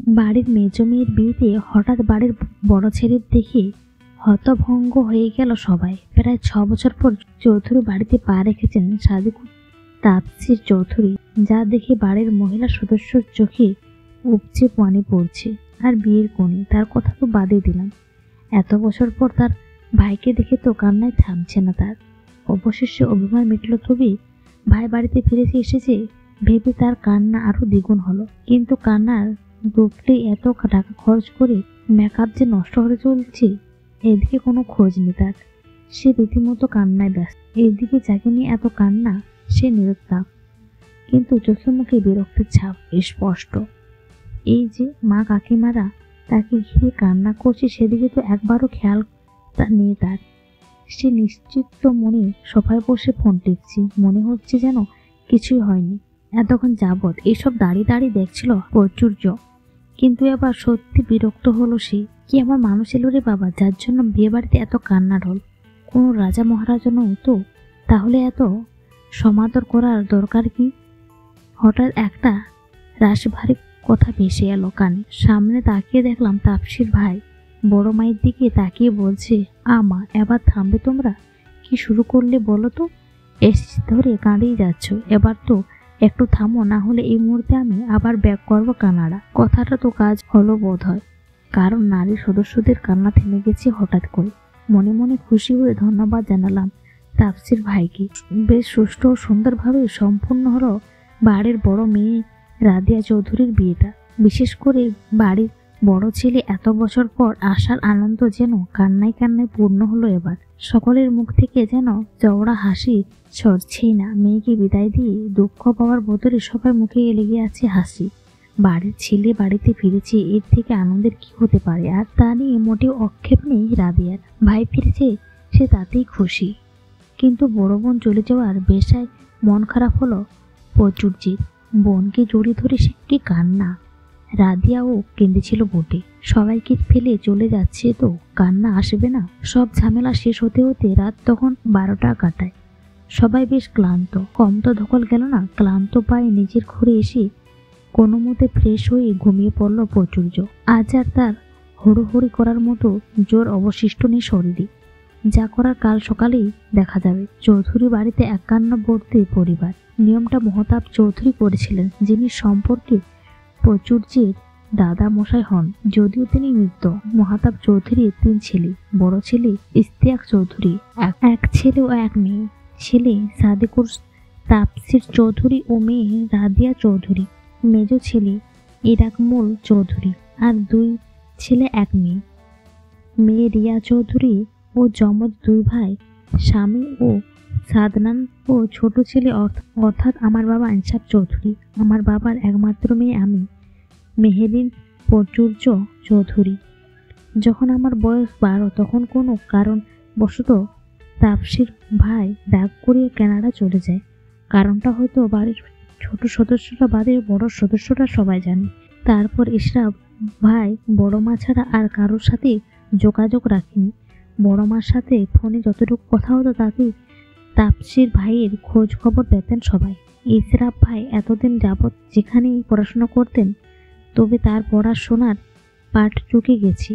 বাড়ির মেজ মেয়ের বিয়েতে হঠাৎ বাড়ির বড় ছেলের দেখে হতভঙ্গ হয়ে গেল সবাই। প্রায় 6 বছর পর চৌধুরী বাড়িতে পা রেখেছেন সাদিকুর তাপসির চৌধুরী, যা দেখে বাড়ির মহিলা সদস্যর চোখে উপচে পানি পড়ছে। আর বিয়ের কোণে তার কথা তো বাদই দিলাম, এত বছর পর তার ভাইকে দেখে তো কান্নায় থামছে না তার। অবশেষে অভিমান মিটল, তবে ভাই বাড়িতে ফিরেছে এসেছে ভেবে তার কান্না আরো দ্বিগুণ হলো। কিন্তু কান্নার দুধলে এত টাকা খরচ করে মেকআপ যে নষ্ট হয়ে চলছে, এদিকে কোনো খোঁজ নেই তার। সে রীতিমতো কান্নায় ব্যস্ত। এদিকে যাকে নিয়ে এত কান্না সে নিরুত্তাপ, কিন্তু চোখে মুখে বিরক্তির ছাপ স্পষ্ট। এই যে মা কাকিমারা তাকে ঘিরে কান্না করছে, সেদিকে তো একবারও খেয়াল নেই তার। সে নিশ্চিত মনে সোফায় বসে ফোন টিপছে, মনে হচ্ছে যেন কিছুই হয়নি। এতক্ষণ যাবৎ এসব দাঁড়িয়ে দাঁড়িয়ে দেখছিল প্রাচুর্য, কিন্তু এবার সত্যি বিরক্ত হলো সে। কি আমার মানুষ এলো রে বাবা, যার জন্য বিয়ে বাড়িতে এত কান্না ঢোল? কোনো রাজা মহারাজা নয় তো, তাহলে এত সমাদর করার দরকার কি? হঠাৎ একটা রাশভারী কথা ভেসে এলো কানে। সামনে তাকিয়ে দেখলাম তাপসীর ভাই বড় মায়ের দিকে তাকিয়ে বলছে, মা এবার থামবে তোমরা? কি শুরু করলে বলো তো? এসে ধরে কাঁদিয়ে যাচ্ছ, এবার তো একটু থামো, না হলে এই মুহূর্তে আমি আবার ব্যাক করবো কানাডা। কথাটা তো কাজ হলো বোধ হয়, কারণ নারী সদস্যদের কান্না থেমে গেছে হঠাৎ করে। মনে মনে খুশি হয়ে ধন্যবাদ জানালাম তাপসীর ভাইকে। বেশ সুষ্ঠু ও সুন্দরভাবে সম্পূর্ণ হলো বাড়ির বড় মেয়ে রাদিয়া চৌধুরীর বিয়েটা। বিশেষ করে বাড়ির বড় ছেলে এত বছর পর আসার আনন্দ যেন কান্নায় কান্নায় পূর্ণ হলো এবার। সকলের মুখ থেকে যেন চওড়া হাসি সরছেই না। মেয়েকে বিদায় দিয়ে দুঃখ পাওয়ার বদলে সবার মুখে লেগে আছে হাসি। বাড়ির ছেলে বাড়িতে ফিরেছে, এর থেকে আনন্দের কি হতে পারে? আর তা নিয়ে মোটেও অক্ষেপ নেই রাদিয়ার। ভাই ফিরেছে, সে তাতেই খুশি। কিন্তু বড় বোন চলে যাওয়ার বেশায় মন খারাপ হলো প্রচুরজিৎ। বোনকে জড়িয়ে ধরে সে কি কান্না! রাদিয়াও কেঁদেছিল বটে। সবাইকে ফেলে চলে যাচ্ছে তো কান্না আসবে না? সব ঝামেলা শেষ হতে হতে রাত তখন 12টা কাটায়। সবাই বেশ ক্লান্ত। কম তো ধকল গেল না। ক্লান্ত পায়ে নিজের ঘরে এসে কোনো মতে ফ্রেশ হয়ে ঘুমিয়ে পড়ল প্রচুর্য। আজ আর তার হুড়োহুড়ি করার মতো জোর অবশিষ্ট নেই শরীরে। যা করার কাল সকালেই দেখা যাবে। চৌধুরী বাড়িতে 51বর্তী পরিবার। নিয়মটা মহতাব চৌধুরী করেছিলেন, যিনি সম্পর্কে প্রচুরজির দাদা মশাই হন। যদিও তিনি মৃত। মহাতাব চৌধুরীর 3 ছেলে। বড় ছেলে ইশতিয়াক চৌধুরী, এক ছেলে ও এক মেয়ে। ছেলে সাদিকুর তাপসীর চৌধুরী ও মেয়ে রাদিয়া চৌধুরী। মেজ ছেলে ইরাকমুল চৌধুরী আর 2 ছেলে 1 মেয়ে। মেয়ে রিয়া চৌধুরী ও যমজ 2 ভাই স্বামী ও সাদনান ও ছোট ছেলে অর্থাৎ আমার বাবা ইনসাফ চৌধুরী। আমার বাবার একমাত্র মেয়ে আমি, মেহেরিন প্রচুর্য চৌধুরী। যখন আমার বয়স 12 তখন কোনো কারণ বশত তাপসীর ভাই ডাক করিয়ে কানাডা চলে যায়। কারণটা হয়তো বাড়ির ছোট সদস্যরা বাদে বড় সদস্যরা সবাই জানে। তারপর ইশরাফ ভাই বড় মা ছাড়া আর কারোর সাথে যোগাযোগ রাখেনি। বড় মার সাথে ফোনে যতটুকু কথা হতো তাতে তাপসীর ভাইয়ের খোঁজ খবর পেতেন সবাই। ইশরাফ ভাই এতদিন যাবৎ যেখানেই পড়াশোনা করতেন, তবে তার পড়াশোনার পাঠ চুকে গেছে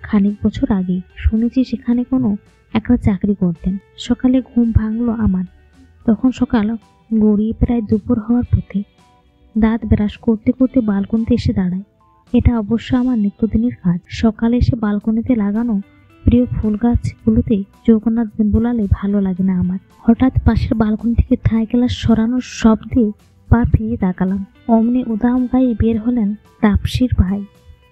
খানিক বছর আগে। শুনেছি সেখানে কোনো একটা চাকরি করতেন। সকালে ঘুম ভাঙলো আমার। তখন সকাল গড়িয়ে প্রায় দুপুর হওয়ার পথে। দাঁত ব্রাশ করতে করতে বালকনিতে এসে দাঁড়ায়। এটা অবশ্য আমার নিত্যদিনের কাজ। সকালে এসে বালকনিতে লাগানো প্রিয় ফুল গাছগুলোতে চোখ না বোলালে ভালো লাগে না আমার। হঠাৎ পাশের বালকনি থেকে থাই গ্লাস সরানোর শব্দে পা ফিরিয়ে তাকালাম। অমনি উদাম গায়ে বের হলেন তাপসীর ভাই,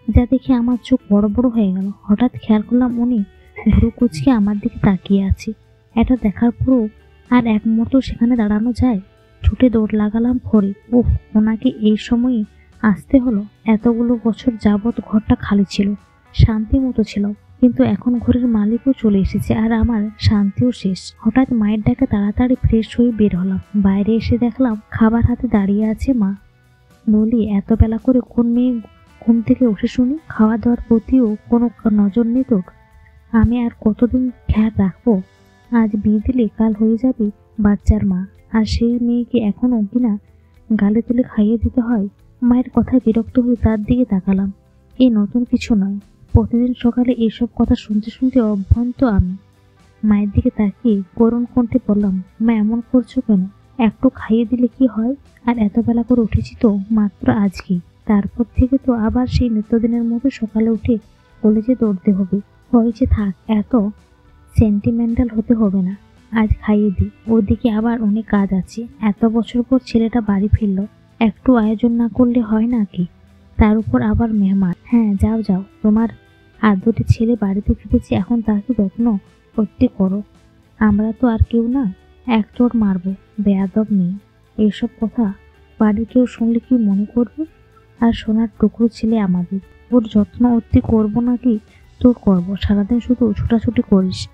যা দেখে আমার চোখ বড় বড় হয়ে গেল। হঠাৎ খেয়াল করলাম উনি ভুরু কুচকে আমার দিকে তাকিয়ে আছে। এটা দেখার পরও আর এক মুহূর্ত সেখানে দাঁড়ানো যায়? ছুটে দৌড় লাগালাম ঘরে। ওহ, ওনাকে এই সময়ে আসতে হলো? এতগুলো বছর যাবৎ ঘরটা খালি ছিল, শান্তি মতো ছিল, কিন্তু এখন ঘরের মালিকও চলে এসেছে আর আমার শান্তিও শেষ। হঠাৎ মায়ের ডাকে তাড়াতাড়ি ফ্রেশ হয়ে বের হলাম। বাইরে এসে দেখলাম খাবার হাতে দাঁড়িয়ে আছে মা। বলি, এত বেলা করে কোন মেয়ে ঘুম থেকে উঠে শুনি? খাওয়া দাওয়ার প্রতিও কোনো নজর নেই তোর? আমি আর কতদিন খেয়াল রাখবো? আজ বিয়ে দিলে কাল হয়ে যাবে বাচ্চার মা, আর সেই মেয়েকে এখনও কিনা গালে তুলে খাইয়ে দিতে হয়। মায়ের কথায় বিরক্ত হয়ে তার দিকে তাকালাম। এই নতুন কিছু নয়, প্রতিদিন সকালে এসব কথা শুনতে শুনতে অভ্যন্ত আমি। মায়ের দিকে তাকিয়ে করুণ কণ্ঠে বললাম, মা এমন করছো কেন? একটু খাইয়ে দিলে কি হয়? আর এত বেলা করে উঠেছি তো মাত্র আজকেই। তারপর থেকে তো আবার সেই নিত্যদিনের মতো সকালে উঠে কলেজে দৌড়তে হবে। হয়েছে, থাক, এত সেন্টিমেন্টাল হতে হবে না। আজ খাইয়ে দিই, ওদিকে আবার অনেক কাজ আছে। এত বছর পর ছেলেটা বাড়ি ফিরল, একটু আয়োজন না করলে হয় নাকি? তার উপর আবার মেহমান। হ্যাঁ, যাও যাও, তোমার আদরের ছেলে বাড়িতে ফিরেছে, এখন তাকে যত্ন করতে করো। আমরা তো আর কেউ না, এক চোট মারবো, বেয়াদব নেই। এইসব কথা বাড়ির কেউ শুনলে কি মনে করবে? আর সোনার টুকরো ছেলে আমাদের, ওর যত্ন অতি করবো নাকি তোর করবো? সারাদিন শুধু ছোটাছুটি করিস।